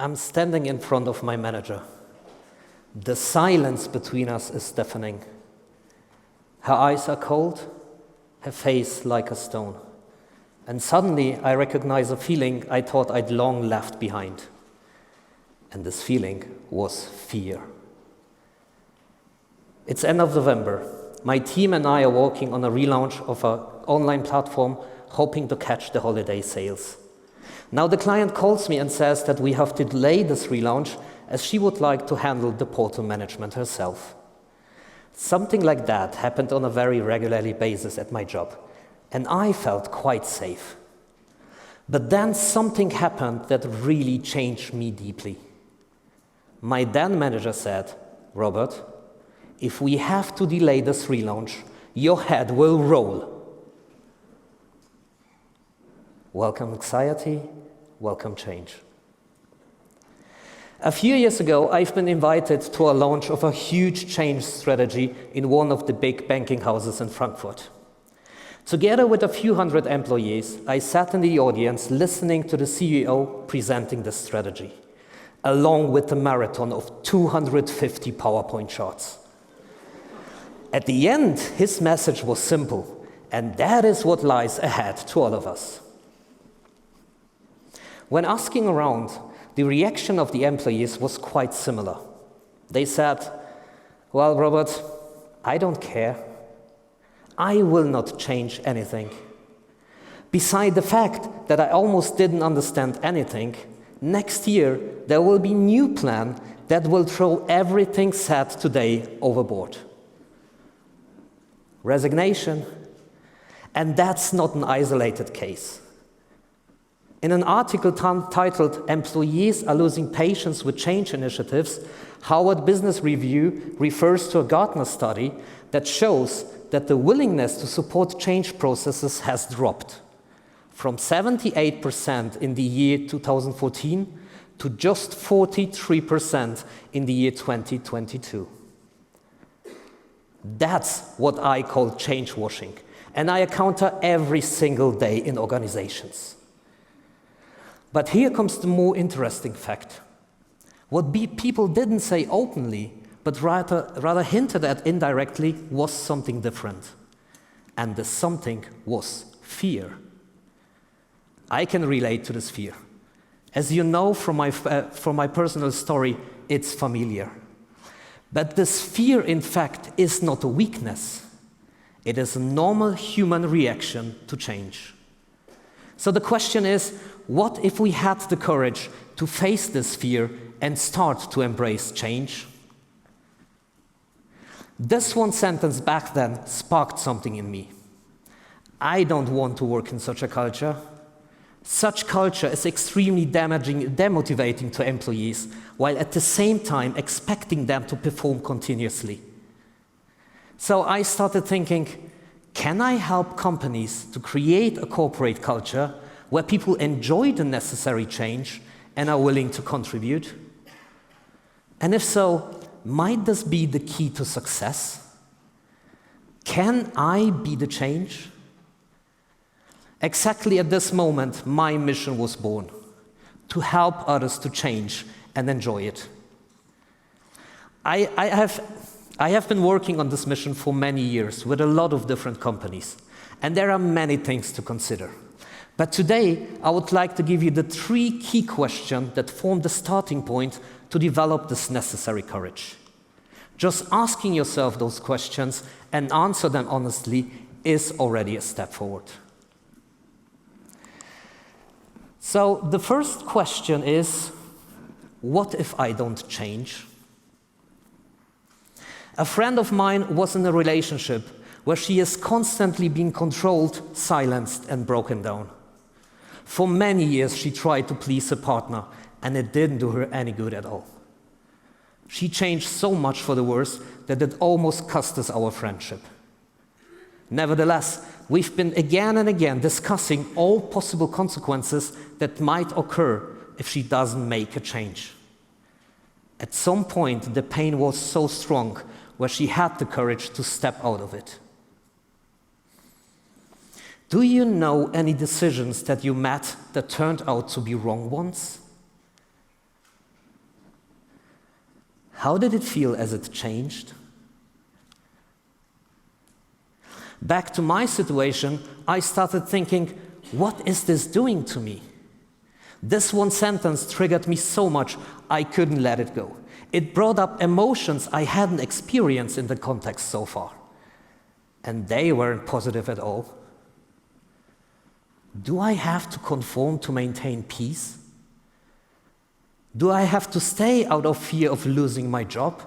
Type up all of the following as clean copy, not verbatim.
I'm standing in front of my manager. The silence between us is deafening. Her eyes are cold, her face like a stone. And suddenly I recognize a feeling I thought I'd long left behind. And this feeling was fear. It's end of November. My team and I are working on a relaunch of our online platform, hoping to catch the holiday sales. Now the client calls me and says that we have to delay this relaunch as she would like to handle the portal management herself. Something like that happened on a very regular basis at my job, and I felt quite safe. But then something happened that really changed me deeply. My then manager said, "Robert, if we have to delay this relaunch, your head will roll." Welcome anxiety, welcome change. A few years ago, I've been invited to a launch of a huge change strategy in one of the big banking houses in Frankfurt. Together with a few hundred employees, I sat in the audience listening to the CEO presenting this strategy, along with a marathon of 250 PowerPoint charts. At the end, his message was simple, and that is what lies ahead to all of us. When asking around, the reaction of the employees was quite similar. They said, "Well, Robert, I don't care. I will not change anything. Beside the fact that I almost didn't understand anything, next year there will be a new plan that will throw everything said today overboard." Resignation. And that's not an isolated case. In an article titled "Employees Are Losing Patience with Change Initiatives," Harvard Business Review refers to a Gartner study that shows that the willingness to support change processes has dropped from 78% in the year 2014 to just 43% in the year 2022. That's what I call change washing, and I encounter every single day in organizations. But here comes the more interesting fact. What people didn't say openly, but rather hinted at indirectly, was something different. And the something was fear. I can relate to this fear. As you know from my personal story, it's familiar. But this fear, in fact, is not a weakness. It is a normal human reaction to change. So the question is, what if we had the courage to face this fear and start to embrace change? This one sentence back then sparked something in me. I don't want to work in such a culture. Such culture is extremely demotivating to employees, while at the same time expecting them to perform continuously. So I started thinking, can I help companies to create a corporate culture where people enjoy the necessary change and are willing to contribute? And if so, might this be the key to success? Can I be the change? Exactly at this moment, my mission was born: to help others to change and enjoy it. I have been working on this mission for many years with a lot of different companies, and there are many things to consider. But today, I would like to give you the 3 key questions that form the starting point to develop this necessary courage. Just asking yourself those questions and answer them honestly is already a step forward. So the first question is, what if I don't change? A friend of mine was in a relationship where she is constantly being controlled, silenced, and broken down. For many years, she tried to please her partner, and it didn't do her any good at all. She changed so much for the worse that it almost cost us our friendship. Nevertheless, we've been again and again discussing all possible consequences that might occur if she doesn't make a change. At some point, the pain was so strong where she had the courage to step out of it. Do you know any decisions that you made that turned out to be wrong ones? How did it feel as it changed? Back to my situation, I started thinking, what is this doing to me? This one sentence triggered me so much, I couldn't let it go. It brought up emotions I hadn't experienced in the context so far. And they weren't positive at all. Do I have to conform to maintain peace? Do I have to stay out of fear of losing my job?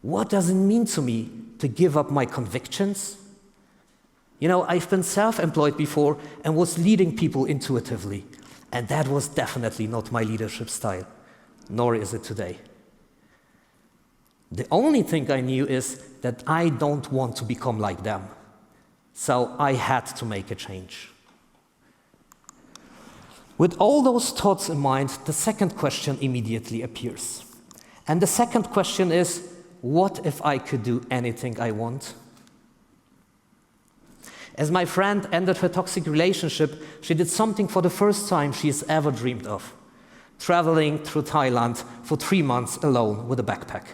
What does it mean to me to give up my convictions? You know, I've been self-employed before and was leading people intuitively. And that was definitely not my leadership style, nor is it today. The only thing I knew is that I don't want to become like them. So I had to make a change. With all those thoughts in mind, the second question immediately appears. And the second question is, what if I could do anything I want? As my friend ended her toxic relationship, she did something for the first time she has ever dreamed of. Traveling through Thailand for 3 months alone with a backpack.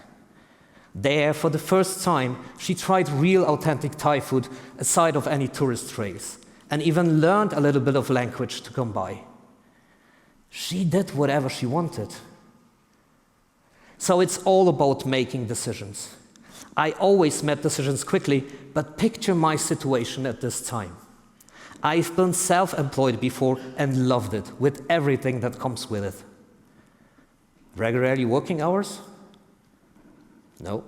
There, for the first time, she tried real authentic Thai food aside of any tourist trails, and even learned a little bit of language to come by. She did whatever she wanted. So it's all about making decisions. I always made decisions quickly, but picture my situation at this time. I've been self-employed before and loved it, with everything that comes with it. Regularly working hours? No.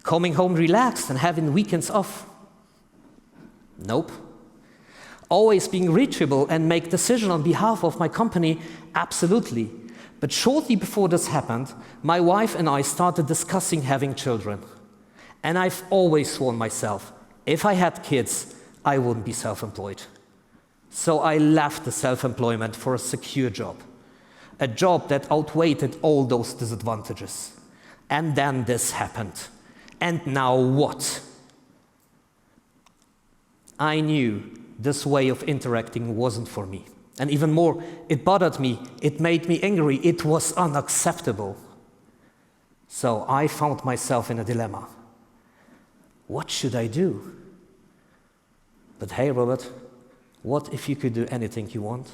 Coming home relaxed and having weekends off? Nope. Always being reachable and make decisions on behalf of my company? Absolutely. But shortly before this happened, my wife and I started discussing having children. And I've always sworn myself, if I had kids, I wouldn't be self-employed. So I left the self-employment for a secure job. A job that outweighed all those disadvantages. And then this happened. And now what? I knew this way of interacting wasn't for me. And even more, it bothered me, it made me angry, it was unacceptable. So I found myself in a dilemma. What should I do? But hey, Robert, what if you could do anything you want?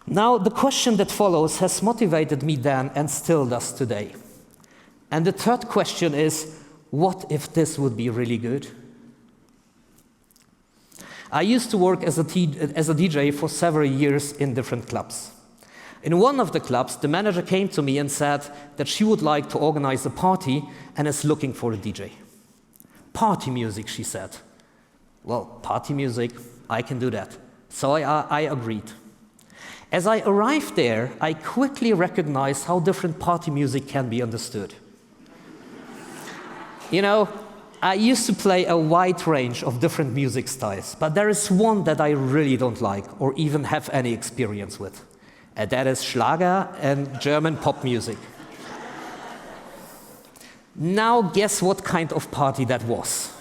Now, the question that follows has motivated me then and still does today. And the third question is, what if this would be really good? I used to work as a DJ for several years in different clubs. In one of the clubs, the manager came to me and said that she would like to organize a party and is looking for a DJ. Party music, she said. Well, party music, I can do that. So I agreed. As I arrived there, I quickly recognized how different party music can be understood. You know, I used to play a wide range of different music styles, but there is one that I really don't like or even have any experience with. And that is Schlager and German pop music. Now guess what kind of party that was.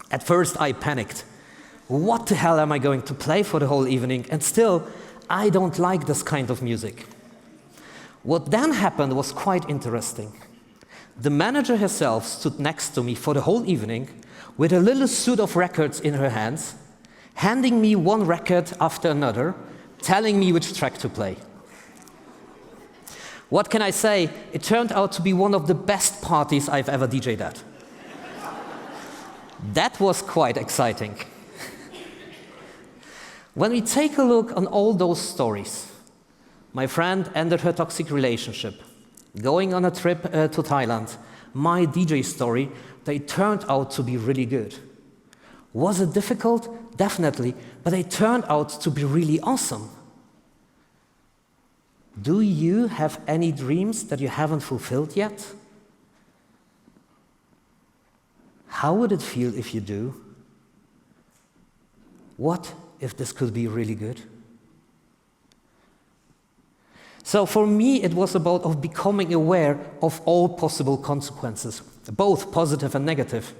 At first I panicked. What the hell am I going to play for the whole evening? And still, I don't like this kind of music. What then happened was quite interesting. The manager herself stood next to me for the whole evening with a little suit of records in her hands, handing me one record after another, telling me which track to play. What can I say? It turned out to be one of the best parties I've ever DJ'd at. That was quite exciting. When we take a look on all those stories, my friend ended her toxic relationship, going on a trip to Thailand, my DJ story, they turned out to be really good. Was it difficult? Definitely, but they turned out to be really awesome. Do you have any dreams that you haven't fulfilled yet? How would it feel if you do? What if this could be really good? So for me, it was about becoming aware of all possible consequences, both positive and negative.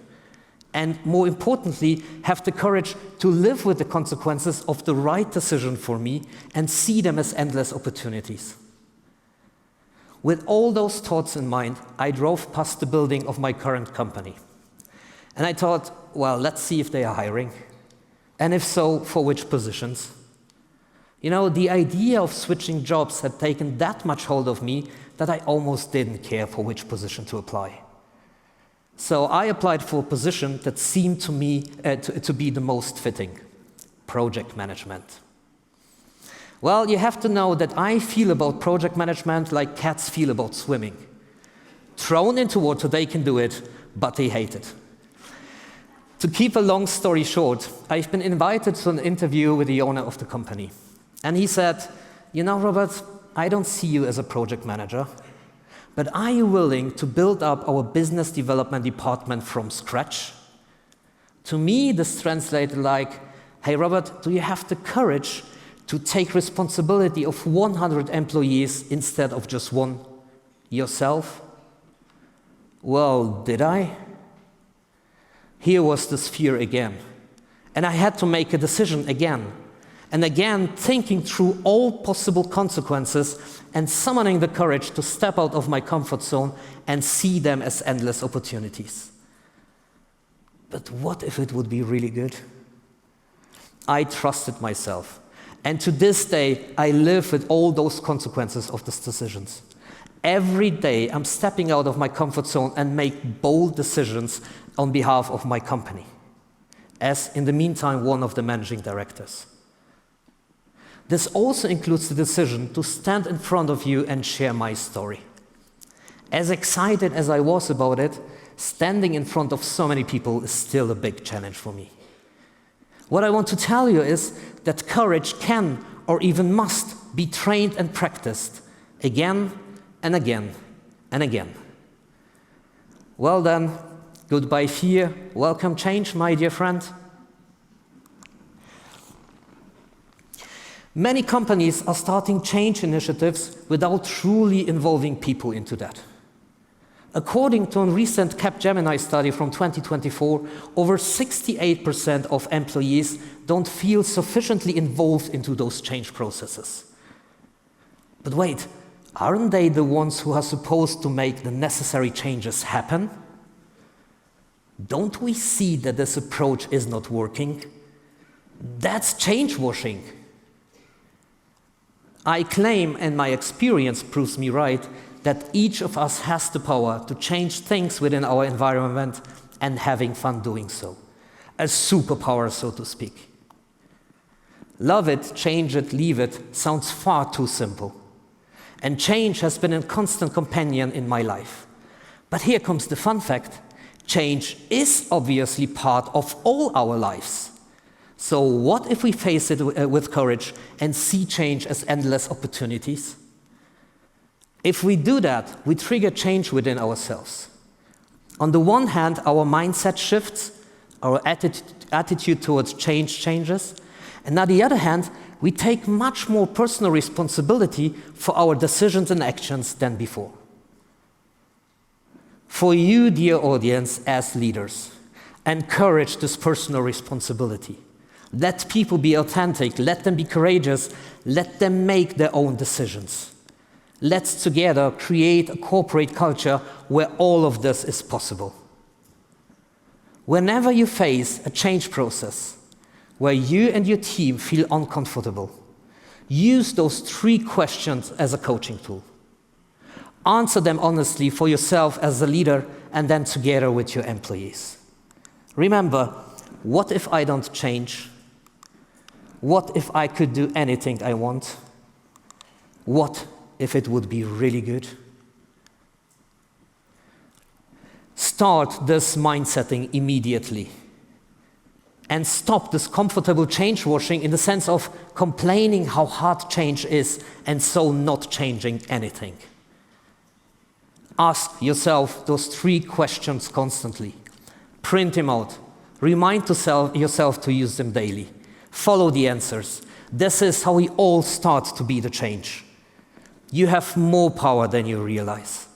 and more importantly, have the courage to live with the consequences of the right decision for me and see them as endless opportunities. With all those thoughts in mind, I drove past the building of my current company. And I thought, well, let's see if they are hiring. And if so, for which positions? You know, the idea of switching jobs had taken that much hold of me that I almost didn't care for which position to apply. So I applied for a position that seemed to me to be the most fitting: project management. Well, you have to know that I feel about project management like cats feel about swimming. Thrown into water, they can do it, but they hate it. To keep a long story short, I've been invited to an interview with the owner of the company. And he said, you know, Robert, I don't see you as a project manager, but are you willing to build up our business development department from scratch? To me, this translated like, hey, Robert, do you have the courage to take responsibility of 100 employees instead of just one yourself? Well, did I? Here was this fear again. And I had to make a decision again. And again, thinking through all possible consequences and summoning the courage to step out of my comfort zone and see them as endless opportunities. But what if it would be really good? I trusted myself. And to this day, I live with all those consequences of these decisions. Every day, I'm stepping out of my comfort zone and make bold decisions on behalf of my company, as in the meantime, one of the managing directors. This also includes the decision to stand in front of you and share my story. As excited as I was about it, standing in front of so many people is still a big challenge for me. What I want to tell you is that courage can, or even must, be trained and practiced again and again and again. Well then, goodbye fear, welcome change, my dear friend. Many companies are starting change initiatives without truly involving people into that. According to a recent Capgemini study from 2024, over 68% of employees don't feel sufficiently involved into those change processes. But wait, aren't they the ones who are supposed to make the necessary changes happen? Don't we see that this approach is not working? That's change-washing. I claim, and my experience proves me right, that each of us has the power to change things within our environment and having fun doing so. A superpower, so to speak. Love it, change it, leave it sounds far too simple. And change has been a constant companion in my life. But here comes the fun fact. Change is obviously part of all our lives. So what if we face it with courage and see change as endless opportunities? If we do that, we trigger change within ourselves. On the one hand, our mindset shifts, our attitude towards change changes, and on the other hand, we take much more personal responsibility for our decisions and actions than before. For you, dear audience, as leaders, encourage this personal responsibility. Let people be authentic, let them be courageous, let them make their own decisions. Let's together create a corporate culture where all of this is possible. Whenever you face a change process where you and your team feel uncomfortable, use those 3 questions as a coaching tool. Answer them honestly for yourself as a leader and then together with your employees. Remember, what if I don't change? What if I could do anything I want? What if it would be really good? Start this mindsetting immediately. And stop this comfortable change washing in the sense of complaining how hard change is and so not changing anything. Ask yourself those 3 questions constantly. Print them out. Remind yourself to use them daily. Follow the answers. This is how we all start to be the change. You have more power than you realize.